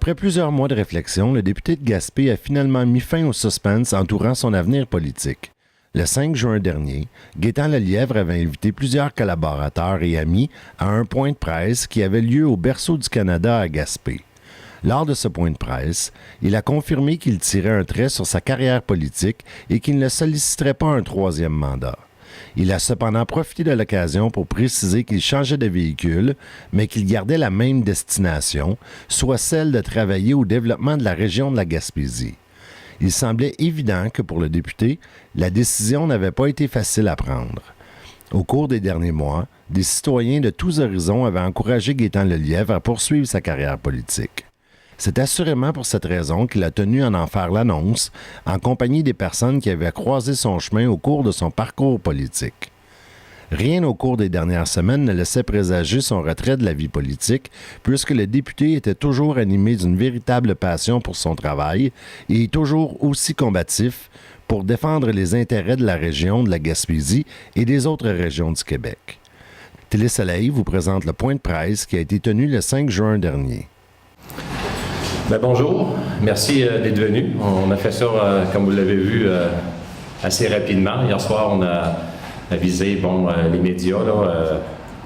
Après plusieurs mois de réflexion, le député de Gaspé a finalement mis fin au suspense entourant son avenir politique. Le 5 juin dernier, Gaétan Lelièvre avait invité plusieurs collaborateurs et amis à un point de presse qui avait lieu au Berceau du Canada à Gaspé. Lors de ce point de presse, il a confirmé qu'il tirait un trait sur sa carrière politique et qu'il ne solliciterait pas un troisième mandat. Il a cependant profité de l'occasion pour préciser qu'il changeait de véhicule, mais qu'il gardait la même destination, soit celle de travailler au développement de la région de la Gaspésie. Il semblait évident que pour le député, la décision n'avait pas été facile à prendre. Au cours des derniers mois, des citoyens de tous horizons avaient encouragé Gaétan Lelièvre à poursuivre sa carrière politique. C'est assurément pour cette raison qu'il a tenu à en faire l'annonce, en compagnie des personnes qui avaient croisé son chemin au cours de son parcours politique. Rien au cours des dernières semaines ne laissait présager son retrait de la vie politique, puisque le député était toujours animé d'une véritable passion pour son travail et toujours aussi combatif pour défendre les intérêts de la région de la Gaspésie et des autres régions du Québec. Télé-Soleil vous présente le point de presse qui a été tenu le 5 juin dernier. Bonjour, merci d'être venu. On a fait ça, comme vous l'avez vu, assez rapidement. Hier soir, on a avisé les médias,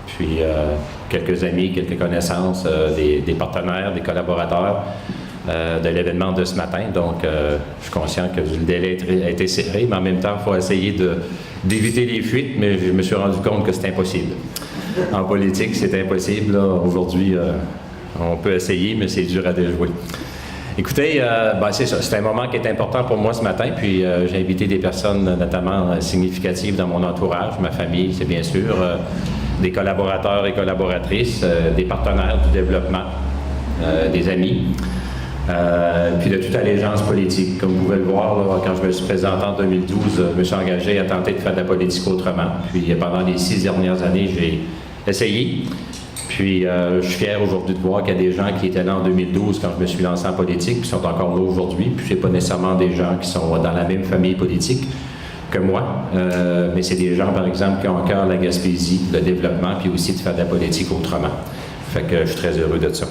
puis quelques amis, quelques connaissances, des partenaires, des collaborateurs de l'événement de ce matin. Donc, je suis conscient que le délai a été serré, mais en même temps, il faut essayer d'éviter les fuites, mais je me suis rendu compte que c'est impossible. En politique, c'est impossible. Aujourd'hui, on peut essayer, mais c'est dur à déjouer. Écoutez, c'est ça. C'est un moment qui est important pour moi ce matin. Puis j'ai invité des personnes notamment significatives dans mon entourage, ma famille, c'est bien sûr, des collaborateurs et collaboratrices, des partenaires du développement, des amis, puis de toute allégeance politique. Comme vous pouvez le voir, là, quand je me suis présenté en 2012, je me suis engagé à tenter de faire de la politique autrement. Puis pendant les 6 dernières années, j'ai essayé. Puis, je suis fier aujourd'hui de voir qu'il y a des gens qui étaient là en 2012 quand je me suis lancé en politique, puis sont encore là aujourd'hui. Puis, c'est pas nécessairement des gens qui sont dans la même famille politique que moi, mais c'est des gens, par exemple, qui ont à cœur la Gaspésie, le développement, puis aussi de faire de la politique autrement. Fait que je suis très heureux de ça.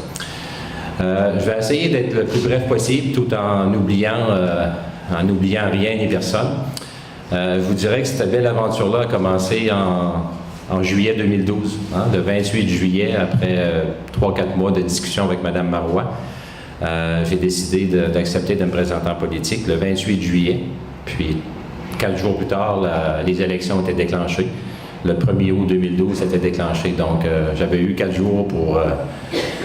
Je vais essayer d'être le plus bref possible, tout en n'oubliant rien ni personne. Je vous dirais que cette belle aventure-là a commencé en juillet 2012, le 28 juillet, après 3-4 mois de discussion avec Mme Marois, j'ai décidé d'accepter de me présenter en politique le 28 juillet. Puis, 4 jours plus tard, les élections étaient déclenchées. Le 1er août 2012, c'était déclenché. Donc, j'avais eu 4 jours pour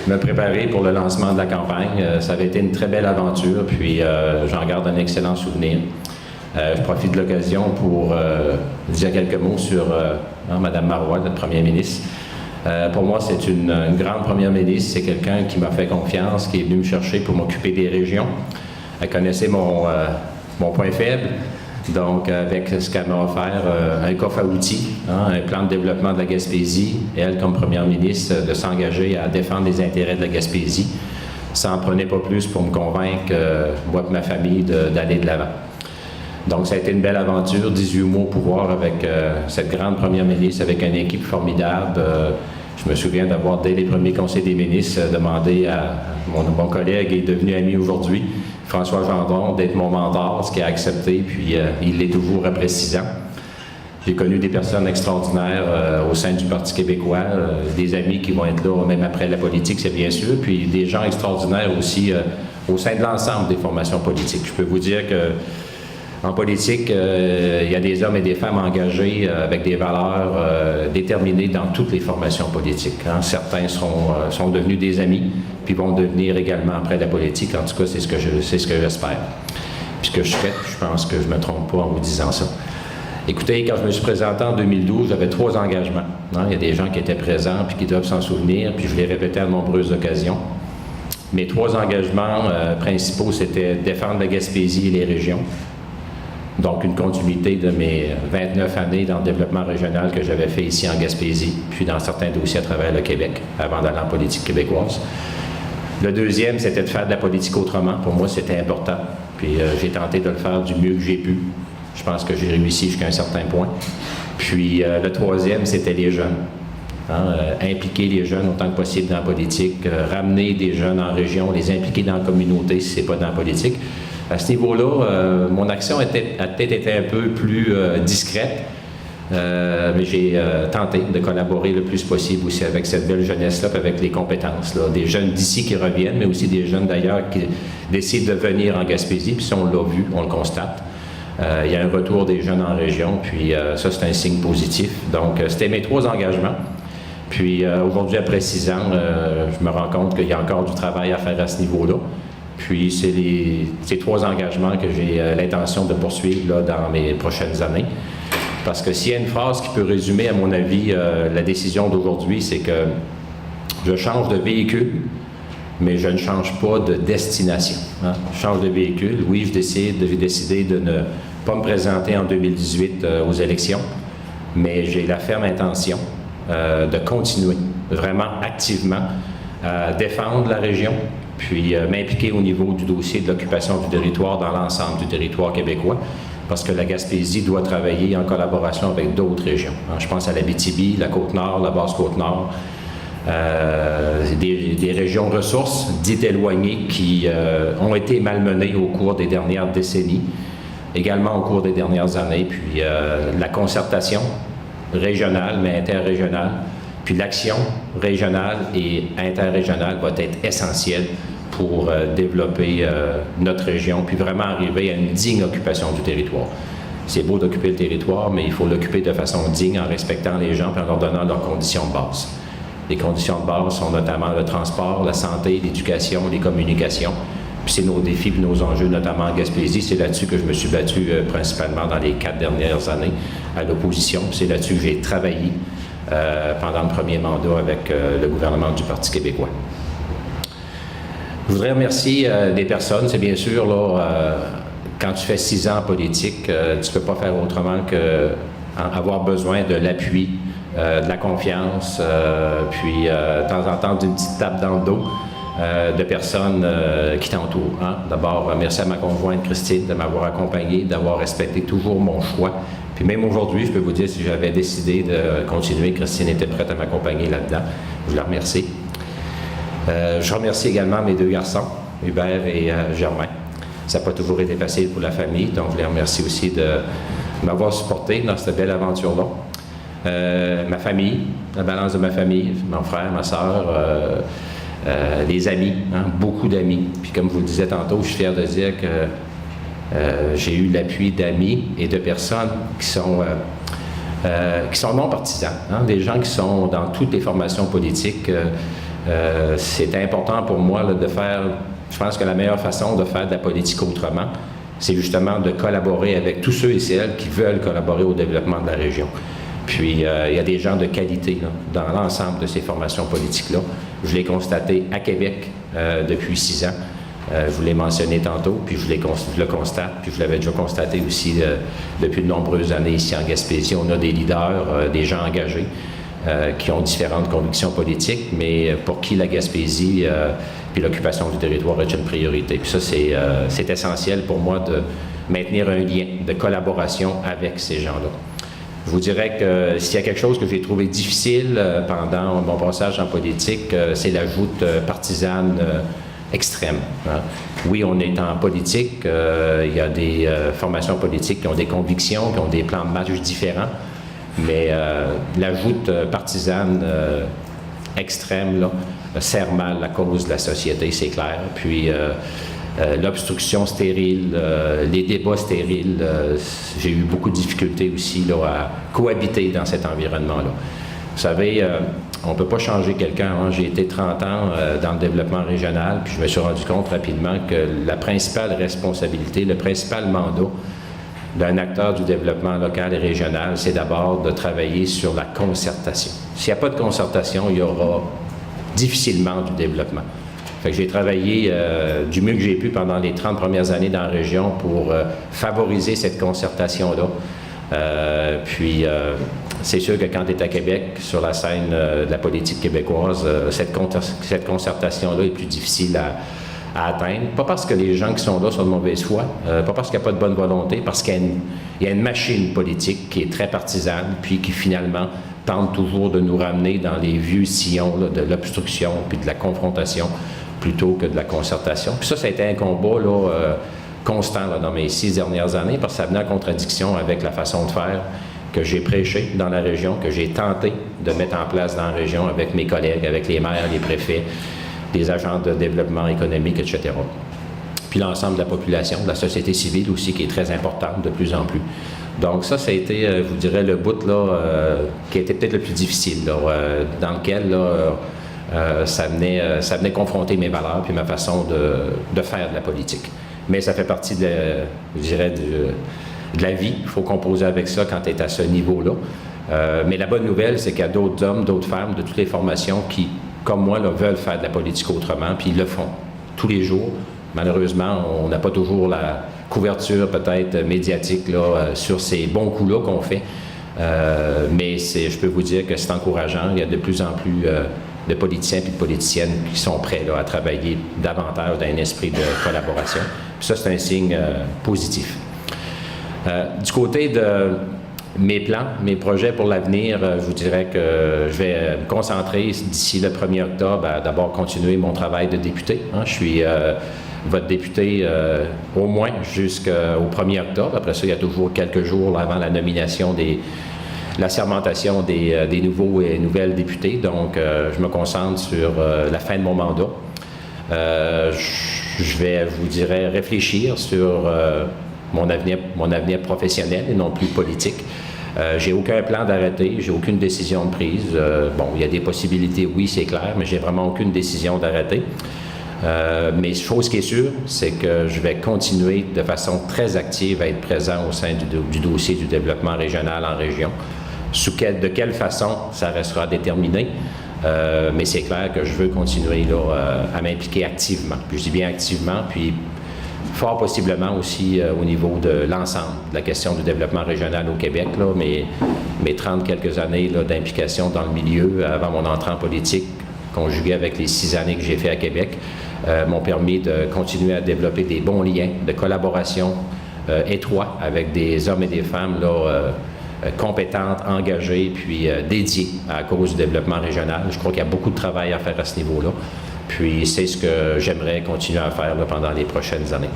me préparer pour le lancement de la campagne. Ça avait été une très belle aventure, puis j'en garde un excellent souvenir. Je profite de l'occasion pour dire quelques mots sur Mme Marois, notre première ministre. Pour moi, c'est une grande première ministre. C'est quelqu'un qui m'a fait confiance, qui est venu me chercher pour m'occuper des régions. Elle connaissait mon point faible. Donc, avec ce qu'elle m'a offert, un coffre à outils, un plan de développement de la Gaspésie, et elle, comme première ministre, de s'engager à défendre les intérêts de la Gaspésie. Ça n'en prenait pas plus pour me convaincre, moi et ma famille, d'aller de l'avant. Donc, ça a été une belle aventure, 18 mois au pouvoir avec cette grande première ministre, avec une équipe formidable. Je me souviens d'avoir, dès les premiers conseils des ministres, demandé à mon collègue et devenu ami aujourd'hui, François Gendron, d'être mon mentor, ce qu'il a accepté, puis il l'est toujours après 6 ans. J'ai connu des personnes extraordinaires au sein du Parti québécois, des amis qui vont être là même après la politique, c'est bien sûr, puis des gens extraordinaires aussi au sein de l'ensemble des formations politiques. Je peux vous dire que en politique, il y a des hommes et des femmes engagés avec des valeurs déterminées dans toutes les formations politiques. Certains sont devenus des amis, puis vont devenir également après la politique. En tout cas, c'est ce que j'espère. Puis ce que je souhaite, je pense que je ne me trompe pas en vous disant ça. Écoutez, quand je me suis présenté en 2012, j'avais 3 engagements. Il y a des gens qui étaient présents puis qui doivent s'en souvenir, puis je l'ai répété à de nombreuses occasions. Mes 3 engagements principaux, c'était défendre la Gaspésie et les régions. Donc, une continuité de mes 29 années dans le développement régional que j'avais fait ici en Gaspésie, puis dans certains dossiers à travers le Québec, avant d'aller en politique québécoise. Le deuxième, c'était de faire de la politique autrement. Pour moi, c'était important. Puis, j'ai tenté de le faire du mieux que j'ai pu. Je pense que j'ai réussi jusqu'à un certain point. Puis, le troisième, c'était les jeunes. Impliquer les jeunes autant que possible dans la politique, ramener des jeunes en région, les impliquer dans la communauté si ce n'est pas dans la politique. À ce niveau-là, mon action a peut-être été un peu plus discrète, mais j'ai tenté de collaborer le plus possible aussi avec cette belle jeunesse-là, avec les compétences, là. Des jeunes d'ici qui reviennent, mais aussi des jeunes d'ailleurs qui décident de venir en Gaspésie, puis ça, on l'a vu, on le constate. Il y a un retour des jeunes en région, puis ça, c'est un signe positif. Donc, c'était mes 3 engagements. Puis aujourd'hui, après 6 ans, je me rends compte qu'il y a encore du travail à faire à ce niveau-là. Puis c'est ces 3 engagements que j'ai l'intention de poursuivre là, dans mes prochaines années. Parce que s'il y a une phrase qui peut résumer, à mon avis, la décision d'aujourd'hui, c'est que je change de véhicule, mais je ne change pas de destination. Je change de véhicule. Oui, j'ai décidé de ne pas me présenter en 2018 aux élections, mais j'ai la ferme intention de continuer vraiment activement à défendre la région, puis m'impliquer au niveau du dossier de l'occupation du territoire dans l'ensemble du territoire québécois, parce que la Gaspésie doit travailler en collaboration avec d'autres régions. Je pense à l'Abitibi, la Côte-Nord, la Basse-Côte-Nord, des régions ressources dites éloignées qui ont été malmenées au cours des dernières décennies, également au cours des dernières années, puis la concertation régionale, mais interrégionale, puis l'action régionale et interrégionale va être essentielle pour développer notre région, puis vraiment arriver à une digne occupation du territoire. C'est beau d'occuper le territoire, mais il faut l'occuper de façon digne, en respectant les gens et en leur donnant leurs conditions de base. Les conditions de base sont notamment le transport, la santé, l'éducation, les communications. Puis c'est nos défis et nos enjeux, notamment en Gaspésie. C'est là-dessus que je me suis battu principalement dans les 4 dernières années à l'opposition. C'est là-dessus que j'ai travaillé pendant le premier mandat avec le gouvernement du Parti québécois. Je voudrais remercier des personnes. C'est bien sûr, là, quand tu fais 6 ans en politique, tu ne peux pas faire autrement qu'avoir besoin de l'appui, de la confiance, puis de temps en temps d'une petite tape dans le dos de personnes qui t'entourent. D'abord, merci à ma conjointe Christine de m'avoir accompagné, d'avoir respecté toujours mon choix. Puis même aujourd'hui, je peux vous dire, si j'avais décidé de continuer, Christine était prête à m'accompagner là-dedans. Je la remercie. Je remercie également mes 2 garçons, Hubert et Germain. Ça n'a pas toujours été facile pour la famille, donc je les remercie aussi de m'avoir supporté dans cette belle aventure-là. Ma famille, la balance de ma famille, mon frère, ma soeur, les amis, beaucoup d'amis. Puis comme je vous le disais tantôt, je suis fier de dire que j'ai eu l'appui d'amis et de personnes qui sont non partisans, des gens qui sont dans toutes les formations politiques. C'est important pour moi là, de faire, je pense que la meilleure façon de faire de la politique autrement, c'est justement de collaborer avec tous ceux et celles qui veulent collaborer au développement de la région. Puis, il y a des gens de qualité là, dans l'ensemble de ces formations politiques-là. Je l'ai constaté à Québec depuis 6 ans. Je vous l'ai mentionné tantôt, puis je le constate, puis je l'avais déjà constaté aussi depuis de nombreuses années ici en Gaspésie. On a des leaders, des gens engagés qui ont différentes convictions politiques, mais pour qui la Gaspésie puis l'occupation du territoire est une priorité. Puis ça, c'est essentiel pour moi de maintenir un lien de collaboration avec ces gens-là. Je vous dirais que s'il y a quelque chose que j'ai trouvé difficile pendant mon passage en politique, c'est la joute partisane extrême. Oui, on est en politique, il y a des formations politiques qui ont des convictions, qui ont des plans de match différents, mais la joute partisane extrême là, sert mal la cause de la société, c'est clair. Puis l'obstruction stérile, les débats stériles, j'ai eu beaucoup de difficultés aussi là, à cohabiter dans cet environnement-là. Vous savez, on ne peut pas changer quelqu'un. J'ai été 30 ans dans le développement régional, puis je me suis rendu compte rapidement que la principale responsabilité, le principal mandat d'un acteur du développement local et régional, c'est d'abord de travailler sur la concertation. S'il n'y a pas de concertation, il y aura difficilement du développement. Fait que j'ai travaillé du mieux que j'ai pu pendant les 30 premières années dans la région pour favoriser cette concertation-là. C'est sûr que quand tu es à Québec, sur la scène de la politique québécoise, cette concertation-là est plus difficile à atteindre. Pas parce que les gens qui sont là sont de mauvaise foi, pas parce qu'il n'y a pas de bonne volonté, parce qu'il y a une machine politique qui est très partisane, puis qui finalement tente toujours de nous ramener dans les vieux sillons là, de l'obstruction puis de la confrontation plutôt que de la concertation. Puis ça a été un combat là, constant là, dans mes 6 dernières années parce que ça venait en contradiction avec la façon de faire que j'ai prêché dans la région, que j'ai tenté de mettre en place dans la région avec mes collègues, avec les maires, les préfets, les agents de développement économique, etc. Puis l'ensemble de la population, de la société civile aussi, qui est très importante de plus en plus. Donc ça a été, je vous dirais, le bout là, qui a été peut-être le plus difficile, là, dans lequel là, ça venait confronter mes valeurs puis ma façon de faire de la politique. Mais ça fait partie, je dirais, de la vie. Il faut composer avec ça quand tu es à ce niveau-là. Mais la bonne nouvelle, c'est qu'il y a d'autres hommes, d'autres femmes de toutes les formations qui, comme moi, là, veulent faire de la politique autrement, puis ils le font tous les jours. Malheureusement, on n'a pas toujours la couverture peut-être médiatique là, sur ces bons coups-là qu'on fait. Mais je peux vous dire que c'est encourageant. Il y a de plus en plus de politiciens et de politiciennes qui sont prêts là, à travailler davantage dans un esprit de collaboration. Puis ça, c'est un signe positif. Du côté de mes plans, mes projets pour l'avenir, je vous dirais que je vais me concentrer d'ici le 1er octobre à d'abord continuer mon travail de député. Hein. Je suis votre député au moins jusqu'au 1er octobre. Après ça, il y a toujours quelques jours là, avant la nomination la sermentation des nouveaux et nouvelles députés. Donc, je me concentre sur la fin de mon mandat. Je vais, je vous dirais, réfléchir sur mon avenir professionnel et non plus politique. J'ai aucun plan d'arrêter, j'ai aucune décision de prise. Bon, il y a des possibilités, oui, c'est clair, mais j'ai vraiment aucune décision d'arrêter. Mais chose qui est sûre, c'est que je vais continuer de façon très active à être présent au sein du dossier du développement régional en région. De quelle façon, ça restera déterminé. Mais c'est clair que je veux continuer là, à m'impliquer activement. Puis je dis bien activement, puis fort possiblement aussi au niveau de l'ensemble de la question du développement régional au Québec. Là, mes 30 quelques années là, d'implication dans le milieu avant mon entrée en politique, conjuguée avec les 6 années que j'ai fait à Québec, m'ont permis de continuer à développer des bons liens de collaboration étroits avec des hommes et des femmes là, compétentes, engagées, puis dédiées à la cause du développement régional. Je crois qu'il y a beaucoup de travail à faire à ce niveau-là. Puis c'est ce que j'aimerais continuer à faire là, pendant les prochaines années.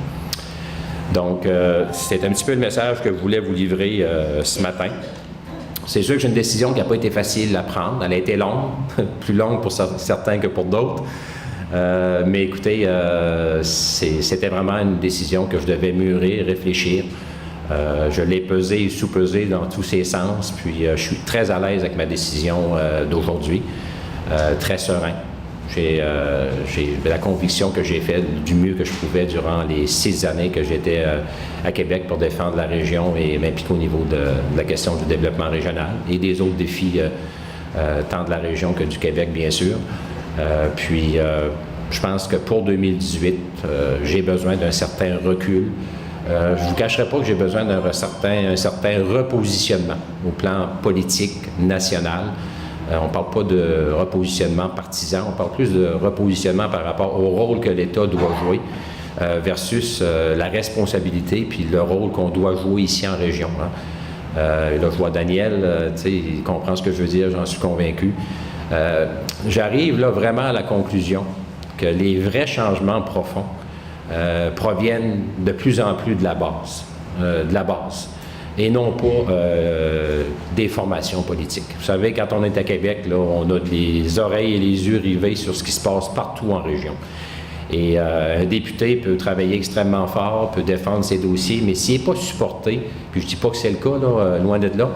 Donc, c'est un petit peu le message que je voulais vous livrer ce matin. C'est sûr que j'ai une décision qui n'a pas été facile à prendre. Elle a été longue, plus longue pour certains que pour d'autres. Mais écoutez, c'était vraiment une décision que je devais mûrir, réfléchir. Je l'ai pesée et sous-pesée dans tous ses sens. Puis je suis très à l'aise avec ma décision d'aujourd'hui, très serein. J'ai la conviction que j'ai fait du mieux que je pouvais durant les 6 années que j'étais à Québec pour défendre la région et m'impliquer au niveau de la question du développement régional et des autres défis, tant de la région que du Québec, bien sûr. Puis, je pense que pour 2018, j'ai besoin d'un certain recul. Je ne vous cacherai pas que j'ai besoin d'un certain repositionnement au plan politique national. On ne parle pas de repositionnement partisan, on parle plus de repositionnement par rapport au rôle que l'État doit jouer versus la responsabilité puis le rôle qu'on doit jouer ici en région. Hein. Là, je vois Daniel, il comprend ce que je veux dire, j'en suis convaincu. J'arrive là vraiment à la conclusion que les vrais changements profonds proviennent de plus en plus de la base. Et non pas des formations politiques. Vous savez, quand on est à Québec, là, on a les oreilles et les yeux rivés sur ce qui se passe partout en région. Et un député peut travailler extrêmement fort, peut défendre ses dossiers, mais s'il n'est pas supporté, puis je ne dis pas que c'est le cas, là, loin de là,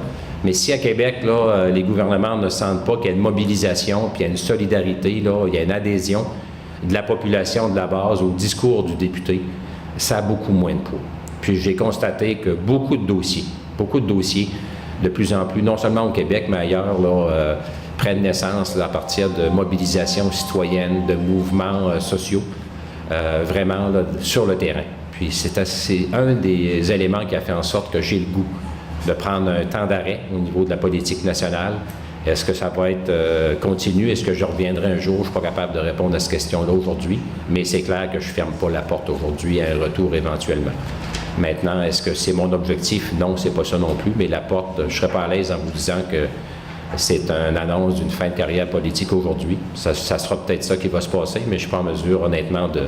mais si à Québec, là, les gouvernements ne sentent pas qu'il y a une mobilisation, puis il y a une solidarité, là, il y a une adhésion de la population de la base au discours du député, ça a beaucoup moins de poids. Puis j'ai constaté que beaucoup de dossiers, de plus en plus, non seulement au Québec, mais ailleurs, là, prennent naissance là, à partir de mobilisations citoyennes, de mouvements sociaux, vraiment là, sur le terrain. Puis c'est un des éléments qui a fait en sorte que j'ai le goût de prendre un temps d'arrêt au niveau de la politique nationale. Est-ce que ça va être continu? Est-ce que je reviendrai un jour? Je ne suis pas capable de répondre à cette question-là aujourd'hui, mais c'est clair que je ne ferme pas la porte aujourd'hui à un retour éventuellement. Maintenant, est-ce que c'est mon objectif? Non, c'est pas ça non plus, mais la porte, je ne serais pas à l'aise en vous disant que c'est une annonce d'une fin de carrière politique aujourd'hui. Ça sera peut-être ça qui va se passer, mais je ne suis pas en mesure, honnêtement, de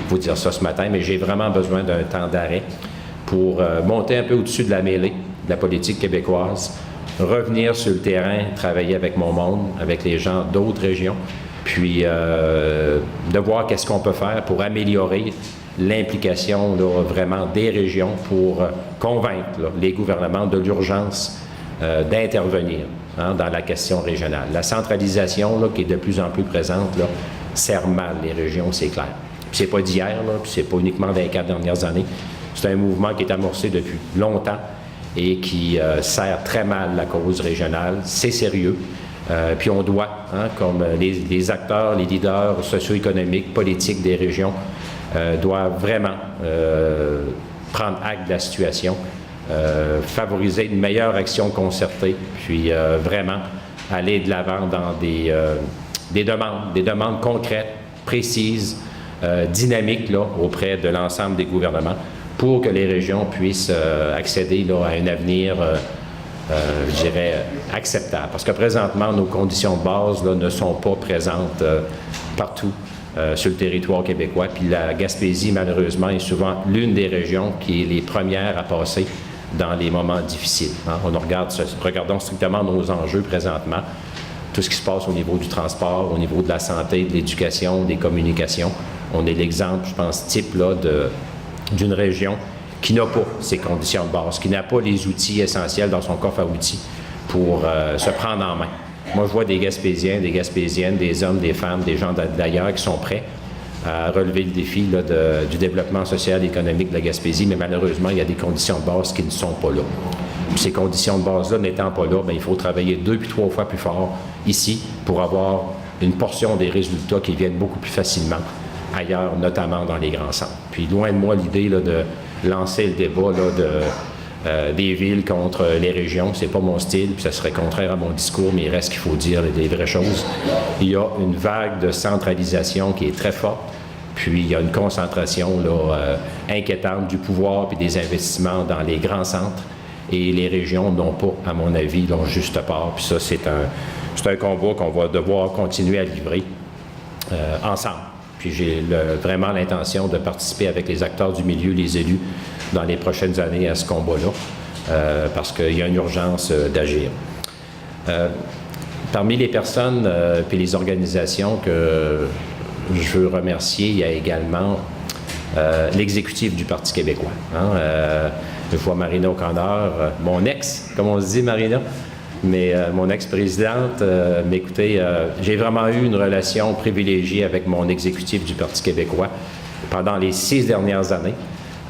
vous dire ça ce matin. Mais j'ai vraiment besoin d'un temps d'arrêt pour monter un peu au-dessus de la mêlée de la politique québécoise, revenir sur le terrain, travailler avec mon monde, avec les gens d'autres régions, puis de voir qu'est-ce qu'on peut faire pour améliorer l'implication là, vraiment des régions pour convaincre là, les gouvernements de l'urgence d'intervenir dans la question régionale. La centralisation là, qui est de plus en plus présente là, sert mal les régions, c'est clair. Puis c'est pas d'hier, puis c'est pas uniquement dans les 4 dernières années. C'est un mouvement qui est amorcé depuis longtemps et qui sert très mal la cause régionale. C'est sérieux. Puis on doit, comme les acteurs, les leaders socio-économiques, politiques des régions, doivent vraiment prendre acte de la situation, favoriser une meilleure action concertée, puis vraiment aller de l'avant dans des demandes concrètes, précises, dynamiques là, auprès de l'ensemble des gouvernements pour que les régions puissent accéder là, à un avenir, je dirais, acceptable. Parce que présentement, nos conditions de base là, ne sont pas présentes partout sur le territoire québécois. Puis la Gaspésie, malheureusement, est souvent l'une des régions qui est les premières à passer dans les moments difficiles. Regardons strictement nos enjeux présentement, tout ce qui se passe au niveau du transport, au niveau de la santé, de l'éducation, des communications. On est l'exemple, je pense, type là, d'une région qui n'a pas ces conditions de base, qui n'a pas les outils essentiels dans son coffre à outils pour se prendre en main. Moi, je vois des Gaspésiens, des Gaspésiennes, des hommes, des femmes, des gens d'ailleurs qui sont prêts à relever le défi là, du développement social et économique de la Gaspésie, mais malheureusement, il y a des conditions de base qui ne sont pas là. Puis ces conditions de base-là n'étant pas là, bien, il faut travailler 2 puis 3 fois plus fort ici pour avoir une portion des résultats qui viennent beaucoup plus facilement ailleurs, notamment dans les grands centres. Puis loin de moi l'idée là, de lancer le débat là, des villes contre les régions. C'est pas mon style, puis ça serait contraire à mon discours, mais il reste qu'il faut dire les vraies choses. Il y a une vague de centralisation qui est très forte, puis il y a une concentration là, inquiétante du pouvoir puis des investissements dans les grands centres, et les régions n'ont pas, à mon avis, leur juste part. Puis ça, c'est un combat qu'on va devoir continuer à livrer ensemble. Puis j'ai vraiment l'intention de participer avec les acteurs du milieu, les élus, dans les prochaines années à ce combat-là, parce qu'il y a une urgence d'agir. Parmi les personnes et les organisations que je veux remercier, il y a également l'exécutif du Parti québécois. Je vois Marina O'Connor, mon ex, comme on se dit, Marina, mais mon ex-présidente, mais écoutez, j'ai vraiment eu une relation privilégiée avec mon exécutif du Parti québécois pendant les 6 dernières années,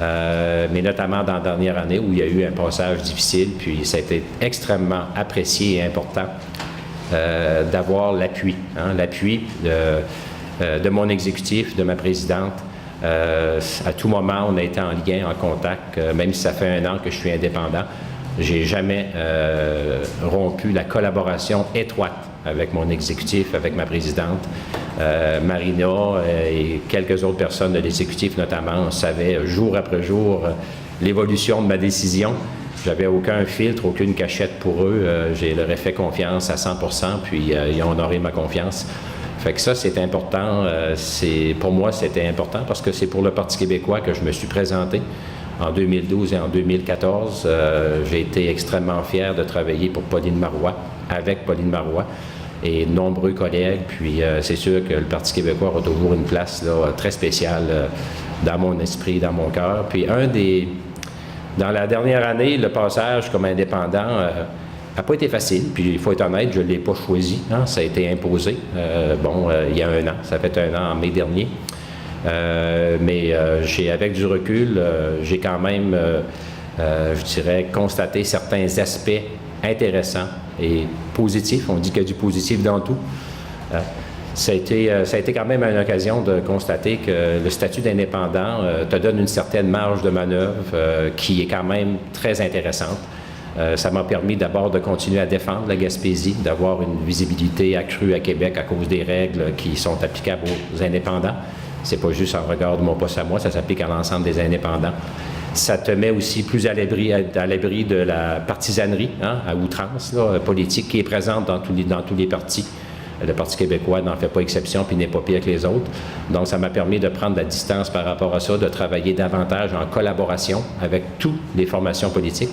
mais notamment dans la dernière année où il y a eu un passage difficile, puis ça a été extrêmement apprécié et important d'avoir l'appui, l'appui de mon exécutif, de ma présidente. À tout moment, on a été en lien, en contact, même si ça fait 1 an que je suis indépendant. J'ai jamais rompu la collaboration étroite avec mon exécutif, avec ma présidente. Marina et quelques autres personnes de l'exécutif notamment savaient jour après jour l'évolution de ma décision. J'avais aucun filtre, aucune cachette pour eux. Je leur ai fait confiance à 100%, puis ils ont honoré ma confiance. Fait que ça, c'est important. Pour moi, c'était important parce que c'est pour le Parti québécois que je me suis présenté en 2012 et en 2014. J'ai été extrêmement fier de travailler pour Pauline Marois, avec Pauline Marois et de nombreux collègues. Puis c'est sûr que le Parti québécois a toujours une place là, très spéciale dans mon esprit, dans mon cœur. Puis dans la dernière année, le passage comme indépendant n'a pas été facile, puis il faut être honnête, je ne l'ai pas choisi, ça a été imposé, il y a 1 an, ça fait 1 an en mai dernier, mais avec du recul, j'ai quand même, je dirais, constaté certains aspects intéressants et positifs, on dit qu'il y a du positif dans tout. Ça a été quand même une occasion de constater que le statut d'indépendant te donne une certaine marge de manœuvre qui est quand même très intéressante. Ça m'a permis d'abord de continuer à défendre la Gaspésie, d'avoir une visibilité accrue à Québec à cause des règles qui sont applicables aux indépendants. C'est pas juste en regard de mon poste à moi, ça s'applique à l'ensemble des indépendants. Ça te met aussi plus à l'abri de la partisanerie, à outrance, politique, qui est présente dans tous les partis. Le Parti québécois n'en fait pas exception puis n'est pas pire que les autres. Donc, ça m'a permis de prendre la distance par rapport à ça, de travailler davantage en collaboration avec toutes les formations politiques.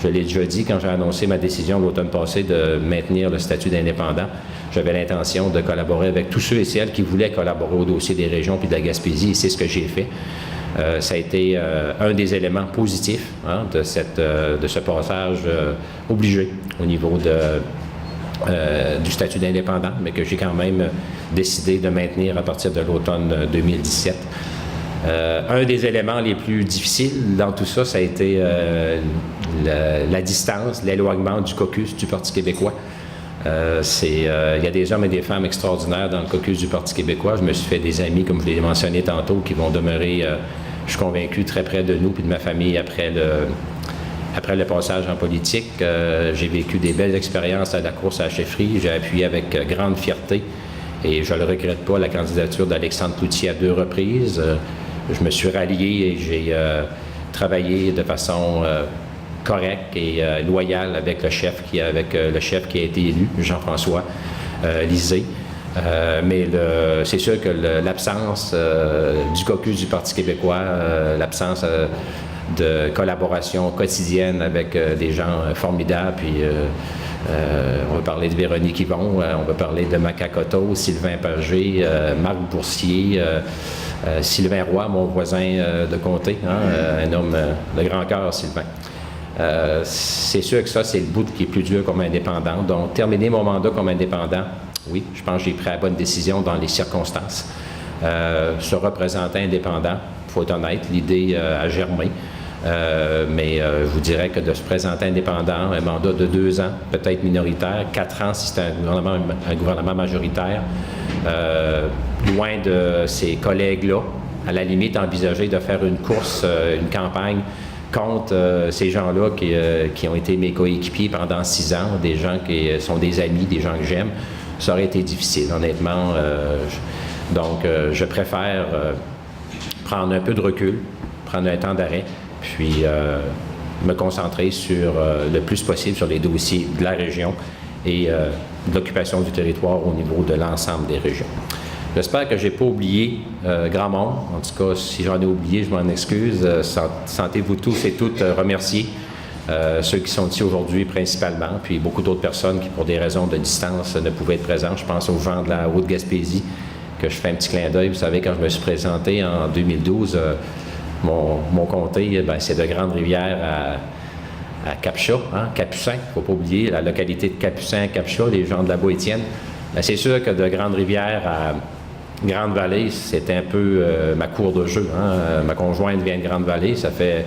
Je l'ai déjà dit quand j'ai annoncé ma décision l'automne passé de maintenir le statut d'indépendant. J'avais l'intention de collaborer avec tous ceux et celles qui voulaient collaborer au dossier des régions puis de la Gaspésie, et c'est ce que j'ai fait. Ça a été un des éléments positifs de ce passage obligé au niveau du statut d'indépendant, mais que j'ai quand même décidé de maintenir à partir de l'automne 2017. Un des éléments les plus difficiles dans tout ça, ça a été la distance, l'éloignement du caucus du Parti québécois. Il y a des hommes et des femmes extraordinaires dans le caucus du Parti québécois. Je me suis fait des amis, comme je l'ai mentionné tantôt, qui vont demeurer, je suis convaincu, très près de nous et de ma famille après le passage en politique. J'ai vécu des belles expériences à la course à la chefferie. J'ai appuyé avec grande fierté, et je ne le regrette pas, la candidature d'Alexandre Cloutier à 2 reprises. Je me suis rallié et j'ai travaillé de façon correcte et loyale avec le chef qui a été élu, Jean-François Lisée. Mais c'est sûr que l'absence du caucus du Parti québécois, l'absence de collaboration quotidienne avec des gens formidables, puis on va parler de Véronique Yvon, on va parler de Macacoto, Sylvain Pagé, Marc Boursier, Sylvain Roy, mon voisin de comté, un homme de grand cœur, Sylvain. C'est sûr que ça, c'est le bout qui est plus dur comme indépendant. Donc, terminer mon mandat comme indépendant, oui, je pense que j'ai pris la bonne décision dans les circonstances. Se représenter indépendant, il faut être honnête, l'idée a germé. Mais je vous dirais que de se présenter indépendant, un mandat de 2 ans, peut-être minoritaire, 4 ans si c'est un gouvernement majoritaire, loin de ses collègues-là, à la limite envisager de faire une course, une campagne contre ces gens-là qui ont été mes coéquipiers pendant 6 ans, des gens qui sont des amis, des gens que j'aime, ça aurait été difficile, honnêtement. Donc, je préfère prendre un peu de recul, prendre un temps d'arrêt, puis me concentrer sur le plus possible sur les dossiers de la région et de l'occupation du territoire au niveau de l'ensemble des régions. J'espère que je n'ai pas oublié grand monde. En tout cas, si j'en ai oublié, je m'en excuse. Sentez-vous tous et toutes remerciés, ceux qui sont ici aujourd'hui principalement, puis beaucoup d'autres personnes qui, pour des raisons de distance, ne pouvaient être présentes. Je pense aux gens de la Haute-Gaspésie, que je fais un petit clin d'œil. Vous savez, quand je me suis présenté en 2012, mon comté, c'est de Grande-Rivière à Cap-Chat, Capucin, il ne faut pas oublier la localité de Capucin, Cap-Chat, les gens de la Boétienne. C'est sûr que de Grande-Rivière à Grande-Vallée, c'était un peu ma cour de jeu. Ma conjointe vient de Grande-Vallée, ça fait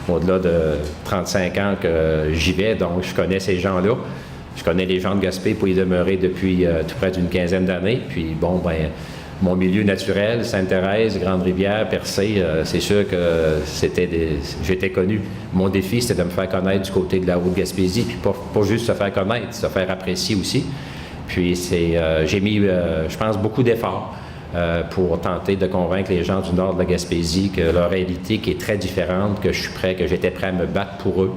au-delà de 35 ans que j'y vais, donc je connais ces gens-là. Je connais les gens de Gaspé pour y demeurer depuis tout près d'une 15aine d'années. Puis mon milieu naturel, Sainte-Thérèse, Grande-Rivière, Percé, c'est sûr que j'étais connu. Mon défi, c'était de me faire connaître du côté de la Haute-Gaspésie, puis pas juste se faire connaître, se faire apprécier aussi. Puis j'ai mis, je pense, beaucoup d'efforts pour tenter de convaincre les gens du nord de la Gaspésie que leur réalité qui est très différente, que j'étais prêt à me battre pour eux.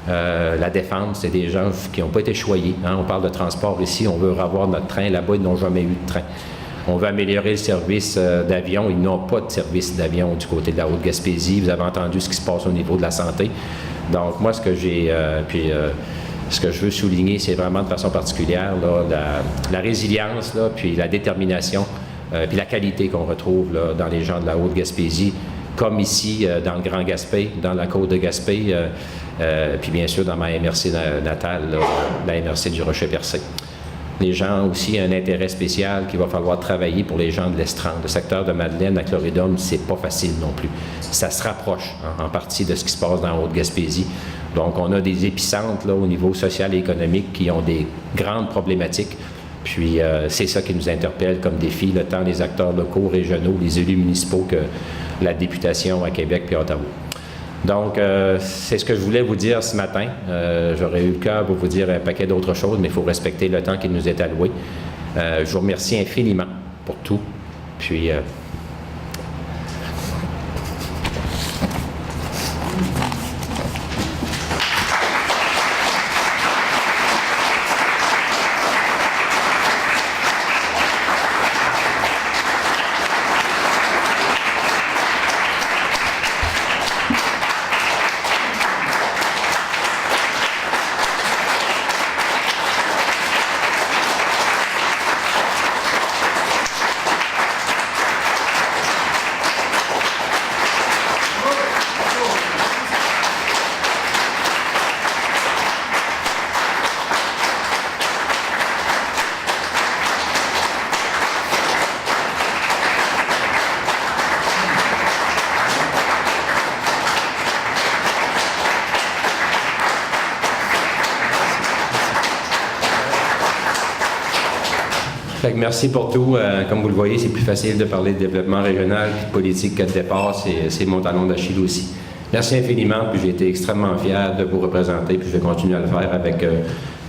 La défense, c'est des gens qui n'ont pas été choyés. On parle de transport ici, on veut avoir notre train. Là-bas, ils n'ont jamais eu de train. On veut améliorer le service d'avion. Ils n'ont pas de service d'avion du côté de la Haute-Gaspésie. Vous avez entendu ce qui se passe au niveau de la santé. Donc, moi, ce que je veux souligner, c'est vraiment de façon particulière la résilience, puis la détermination, puis la qualité qu'on retrouve dans les gens de la Haute-Gaspésie, comme ici dans le Grand Gaspé, dans la côte de Gaspé, puis bien sûr dans ma MRC natale, la MRC du Rocher-Percé. Les gens aussi, un intérêt spécial qu'il va falloir travailler pour les gens de l'Estran. Le secteur de Madeleine à Cloridum, c'est pas facile non plus. Ça se rapproche en partie de ce qui se passe dans la Haute-Gaspésie. Donc, on a des épicentres au niveau social et économique qui ont des grandes problématiques. Puis, c'est ça qui nous interpelle comme défi, tant les acteurs locaux, régionaux, les élus municipaux que la députation à Québec puis à Ottawa. Donc, c'est ce que je voulais vous dire ce matin. J'aurais eu le cœur pour vous dire un paquet d'autres choses, mais il faut respecter le temps qui nous est alloué. Je vous remercie infiniment pour tout. Puis, Fait que merci pour tout. Comme vous le voyez, c'est plus facile de parler de développement régional et de politique que de départ. C'est mon talon d'Achille aussi. Merci infiniment, puis j'ai été extrêmement fier de vous représenter, puis je vais continuer à le faire avec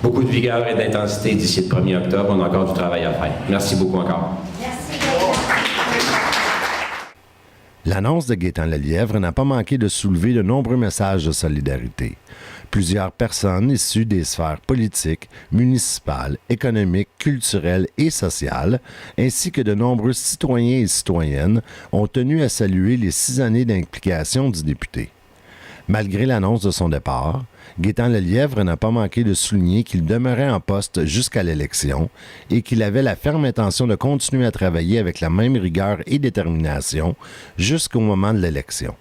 beaucoup de vigueur et d'intensité d'ici le 1er octobre. On a encore du travail à faire. Merci beaucoup encore. Merci. L'annonce de Gaétan Lelièvre n'a pas manqué de soulever de nombreux messages de solidarité. Plusieurs personnes issues des sphères politiques, municipales, économiques, culturelles et sociales, ainsi que de nombreux citoyens et citoyennes, ont tenu à saluer les 6 années d'implication du député. Malgré l'annonce de son départ, Gaétan Lelièvre n'a pas manqué de souligner qu'il demeurait en poste jusqu'à l'élection et qu'il avait la ferme intention de continuer à travailler avec la même rigueur et détermination jusqu'au moment de l'élection.